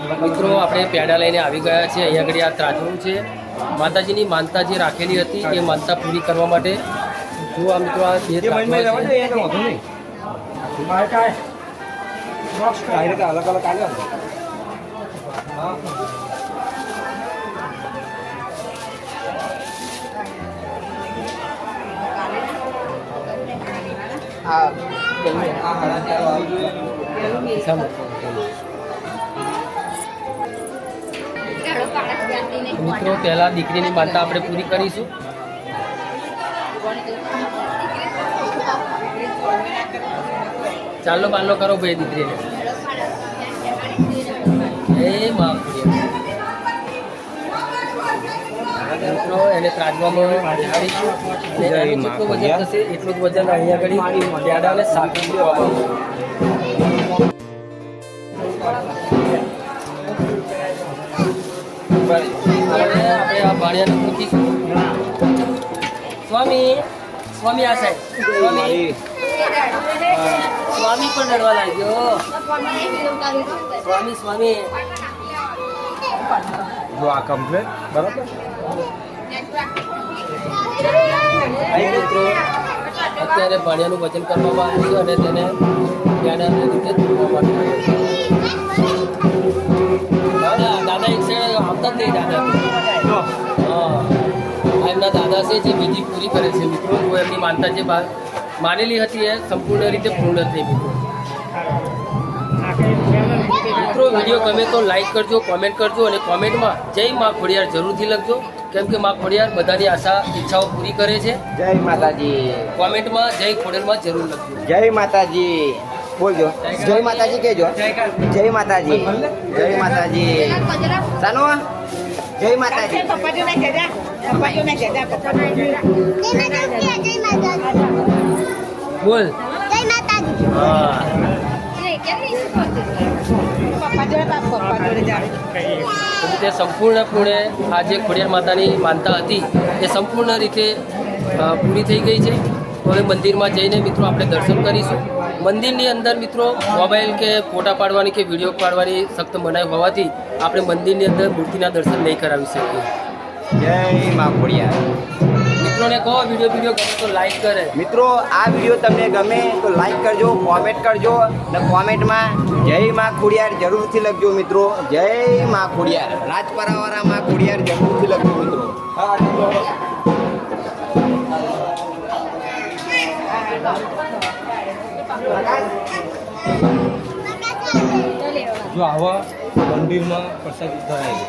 મિત્રો આપણે પેડા લઈને આવી ગયા છે। અહીંયા આગળ આ ત્રાજવું છે। માતાજીની માનતા જે રાખેલી હતી એ માનતા પૂરી કરવા માટે જો આ મિત્રો આ બે ત્રાજવા મિત્રો પહેલા દીકરીની માનતા આપણે પૂરી કરીશું। ચાલો બાલો કરો ભાઈ દીકરીને એ માં મિત્રો એને ત્રાજવામાં બેસાડીશું। જેટલું વજન થશે એટલું જ વજન અહીંયા આગળ પેડાને સાકરી દેવાનું। આપણે આ ભાણિયાને મૂકીશું। સ્વામી સ્વામી આ સાહેબ સ્વામી સ્વામી પણ રડવા લાગ્યો। સ્વામી સ્વામી જો આ કમ્પ્લેટ બરાબર। મિત્રો અત્યારે ભાણિયાનું વજન કરવામાં આવ્યું છે અને તેને પેડાની રીતે ધોવા માટે દાદા એક સાઈડ આવતા જ નહીં દાદા। હા એમના દાદા છે જે વિધિ પૂરી કરે છે મિત્રો। જો એમની માનતા જે માનેલી હતી એ સંપૂર્ણ રીતે પૂર્ણ થઈ મિત્રો। વિડીયો ગમે તો લાઈક કરજો, કોમેન્ટ કરજો અને કોમેન્ટમાં જય માં ખોડિયાર જરૂરથી લખજો, કેમ કે માં ખોડિયાર બધાની આશા ઈચ્છાઓ પૂરી કરે છે। જય માતાજી। કોમેન્ટમાં જય ખોડિયારમાં જરૂર લખજો। જય માતાજી બોલજો। જય માતાજી કહેજો। જય માતાજી જય માતાજી સાનો જય માતાજી। બોલ જય માતાજી। હા તે સંપૂર્ણપણે આ જે ખોડિયાર માતાની માનતા હતી એ સંપૂર્ણ રીતે પૂરી થઈ ગઈ છે। તો હવે મંદિરમાં જઈને મિત્રો આપણે દર્શન કરીશું। મંદિરની અંદર મિત્રો મોબાઈલ કે ફોટા પાડવાની કે વિડીયો પાડવાની સખ્ત મનાઈ હોવાથી આપણે મંદિરની અંદર મૂર્તિના દર્શન નહીં કરાવી શકીએ। જય માં ખોડિયાર। મિત્રોને કહો વિડીયો ગમે તો લાઈક કરે। મિત્રો આ વિડીયો તમને ગમે તો લાઈક કરજો, કોમેન્ટ કરજો અને કોમેન્ટમાં જય માં ખોડિયાર જરૂરથી લખજો મિત્રો। જય માં ખોડિયાર। રાજપરાવાળા માં ખોડિયાર જરૂરથી લખજો મિત્રો। જો આવા મંદિરમાં પ્રસાદ ધરાય